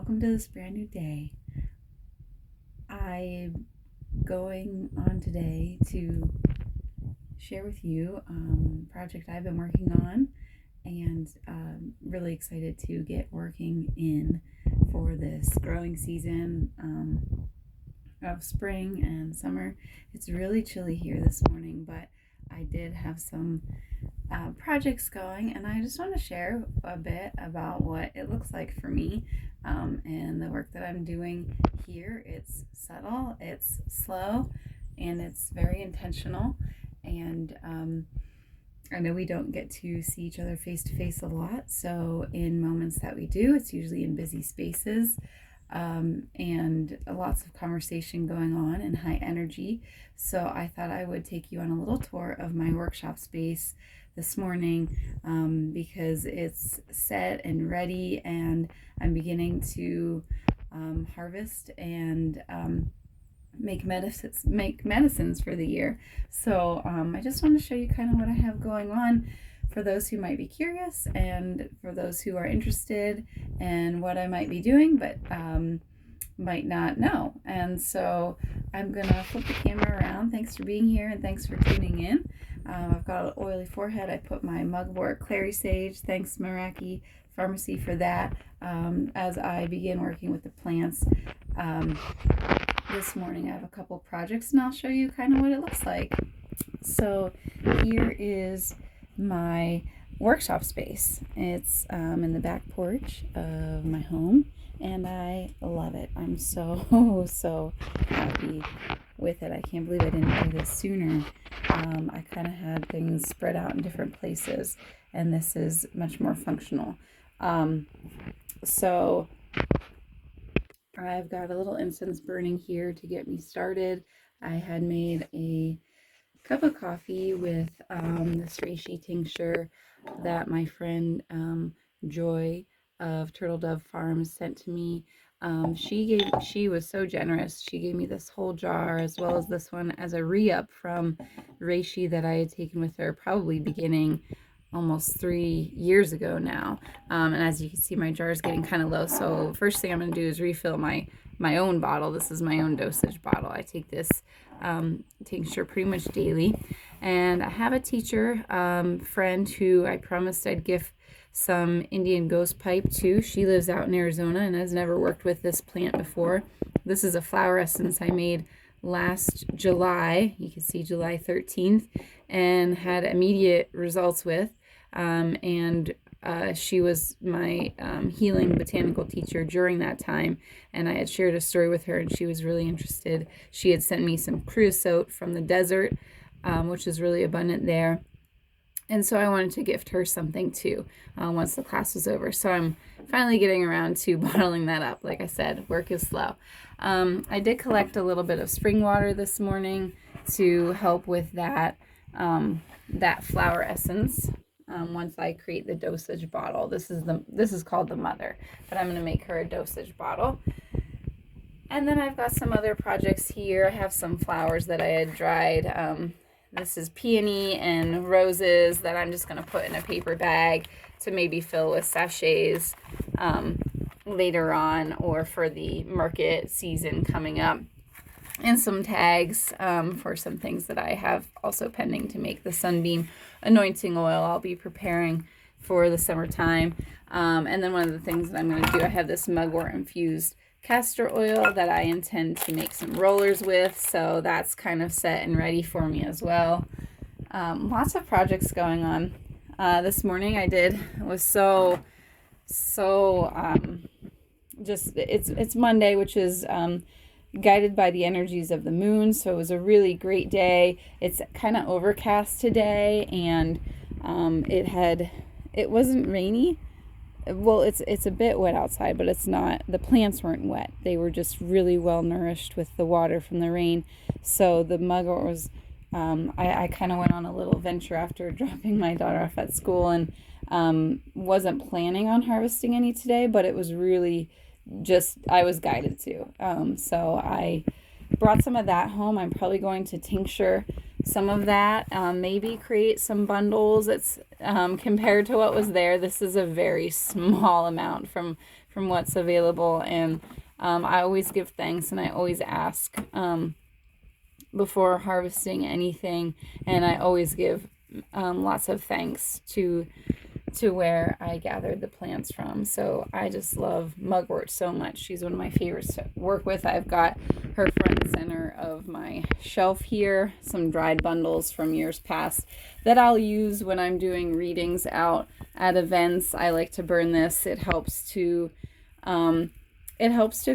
welcome to this brand new day. I'm going on today to share with you a project I've been working on, and really excited to get working in for this growing season of spring and summer. It's really chilly here this morning, but I did have some projects going, and I just want to share a bit about what it looks like for me and the work that I'm doing here. It's subtle, it's slow, and it's very intentional. And I know we don't get to see each other face to face a lot, so in moments that we do, it's usually in busy spaces. And lots of conversation going on and high energy. So I thought I would take you on a little tour of my workshop space this morning because it's set and ready, and I'm beginning to harvest and make medicines for the year. So I just want to show you kind of what I have going on for those who might be curious, and for those who are interested in what I might be doing but might not know. And so I'm gonna flip the camera around. Thanks for being here, and thanks for tuning in. I've got an oily forehead. I put my mugwort clary sage, thanks Meraki Pharmacy for that, as I begin working with the plants. This morning I have a couple projects, and I'll show you kind of what it looks like. So here is my workshop space. It's in the back porch of my home, and I love it. I'm so happy with it. I can't believe I didn't do this sooner. I kind of had things spread out in different places, and this is much more functional. So I've got a little incense burning here to get me started. I had made a cup of coffee with this reishi tincture that my friend Joy of Turtle Dove Farms sent to me. She was so generous. She gave me this whole jar, as well as this one, as a re-up from reishi that I had taken with her probably beginning almost 3 years ago now. And as you can see, my jar is getting kind of low, so first thing I'm going to do is refill my own bottle. This is my own dosage bottle. I take this tincture pretty much daily. And I have a teacher friend who I promised I'd give some Indian ghost pipe to. She lives out in Arizona and has never worked with this plant before. This is a flower essence I made last July. You can see July 13th, and had immediate results with. She was my healing botanical teacher during that time, and I had shared a story with her, and she was really interested. She had sent me some creosote from the desert, which is really abundant there, and so I wanted to gift her something too once the class was over. So I'm finally getting around to bottling that up. Like I said, work is slow. I did collect a little bit of spring water this morning to help with that flower essence. Once I create the dosage bottle, this is called the mother, but I'm going to make her a dosage bottle. And then I've got some other projects here. I have some flowers that I had dried. This is peony and roses that I'm just going to put in a paper bag to maybe fill with sachets later on, or for the market season coming up. And some tags for some things that I have also pending to make. The sunbeam anointing oil I'll be preparing for the summertime. And then one of the things that I'm going to do, I have this mugwort infused castor oil that I intend to make some rollers with. So that's kind of set and ready for me as well. Lots of projects going on. This morning it's Monday, which is guided by the energies of the moon. So it was a really great day. It's kind of overcast today, and it wasn't rainy. Well, it's a bit wet outside, but it's not. The plants weren't wet. They were just really well nourished with the water from the rain. So the mugwort was, I kind of went on a little venture after dropping my daughter off at school, and wasn't planning on harvesting any today, but it was really just, I was guided to. So I brought some of that home. I'm probably going to tincture some of that, maybe create some bundles. It's compared to what was there, this is a very small amount from what's available, and I always give thanks, and I always ask before harvesting anything, and I always give lots of thanks to where I gathered the plants from. So I just love mugwort so much. She's one of my favorites to work with. I've got her front and center of my shelf here, some dried bundles from years past that I'll use when I'm doing readings out at events. I like to burn this. It helps to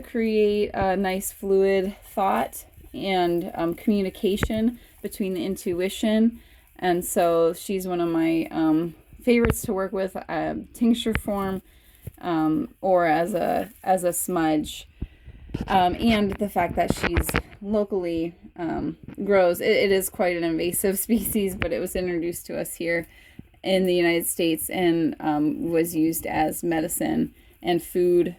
create a nice fluid thought and communication between the intuition. And so she's one of my favorites to work with, tincture form or as a smudge, and the fact that she's locally grows. It is quite an invasive species, but it was introduced to us here in the United States and was used as medicine and food.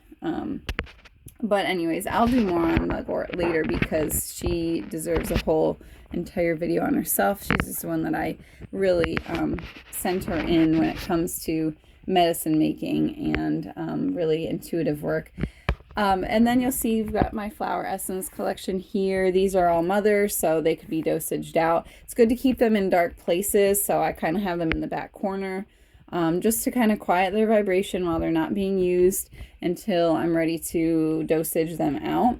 But anyways, I'll do more on mugwort later because she deserves a whole entire video on herself. She's just one that I really center in when it comes to medicine making and really intuitive work. And then you'll see you've got my flower essence collection here. These are all mothers, so they could be dosaged out. It's good to keep them in dark places, so I kind of have them in the back corner just to kind of quiet their vibration while they're not being used until I'm ready to dosage them out.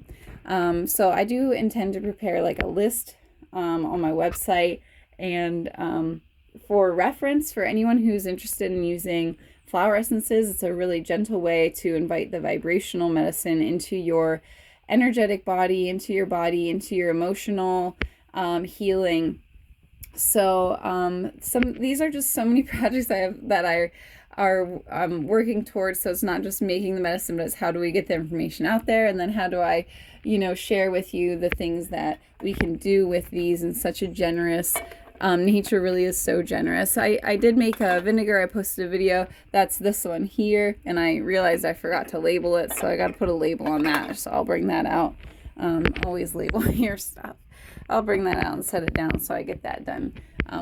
So I do intend to prepare like a list on my website, and for reference for anyone who's interested in using flower essences, it's a really gentle way to invite the vibrational medicine into your energetic body, into your emotional healing. So these are just so many projects I have that are working towards. So it's not just making the medicine, but it's how do we get the information out there, and then how do I share with you the things that we can do with these in such a generous nature. Really is so generous. I did make a vinegar. I posted a video. That's this one here, and I realized I forgot to label it, so I got to put a label on that. So I'll bring that out. Always label your stuff. I'll bring that out and set it down so I get that done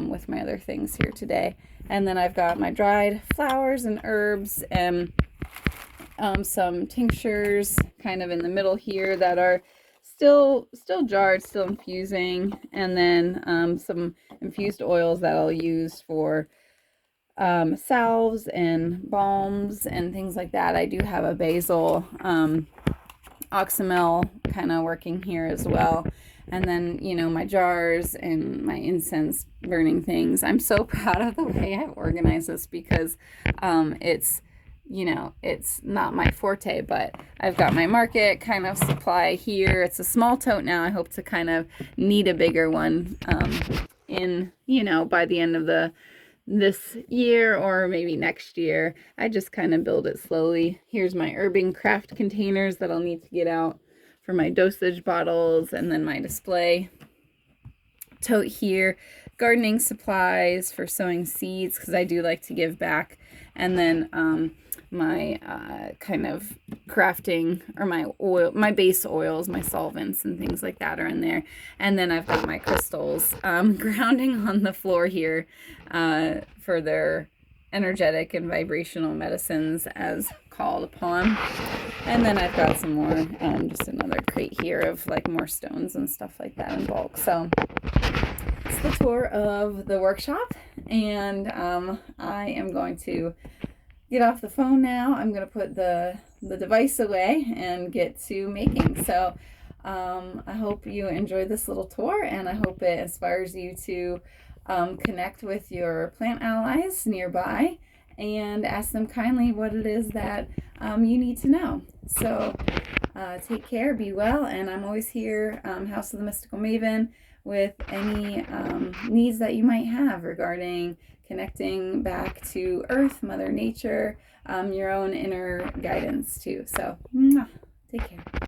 with my other things here today. And then I've got my dried flowers and herbs and some tinctures kind of in the middle here that are still jarred, still infusing, and then some infused oils that I'll use for salves and balms and things like that. I do have a basil oxymel kind of working here as well. And then, my jars and my incense burning things. I'm so proud of the way I've organized this because it's not my forte, but I've got my market kind of supply here. It's a small tote now. I hope to kind of need a bigger one by the end of this year or maybe next year. I just kind of build it slowly. Here's my herbing craft containers that I'll need to get out for my dosage bottles, and then my display tote here, gardening supplies for sowing seeds because I do like to give back, and then my kind of crafting or my base oils, my solvents and things like that are in there. And then I've got my crystals grounding on the floor here for their energetic and vibrational medicines as called upon. And then I've got some more, just another crate here of like more stones and stuff like that in bulk. So it's the tour of the workshop, and I am going to get off the phone now. I'm going to put the device away and get to making. So I hope you enjoyed this little tour, and I hope it inspires you to connect with your plant allies nearby and ask them kindly what it is that you need to know. So take care, be well, and I'm always here, House of the Mystical Maven, with any needs that you might have regarding connecting back to Earth, Mother Nature, your own inner guidance too. So, take care.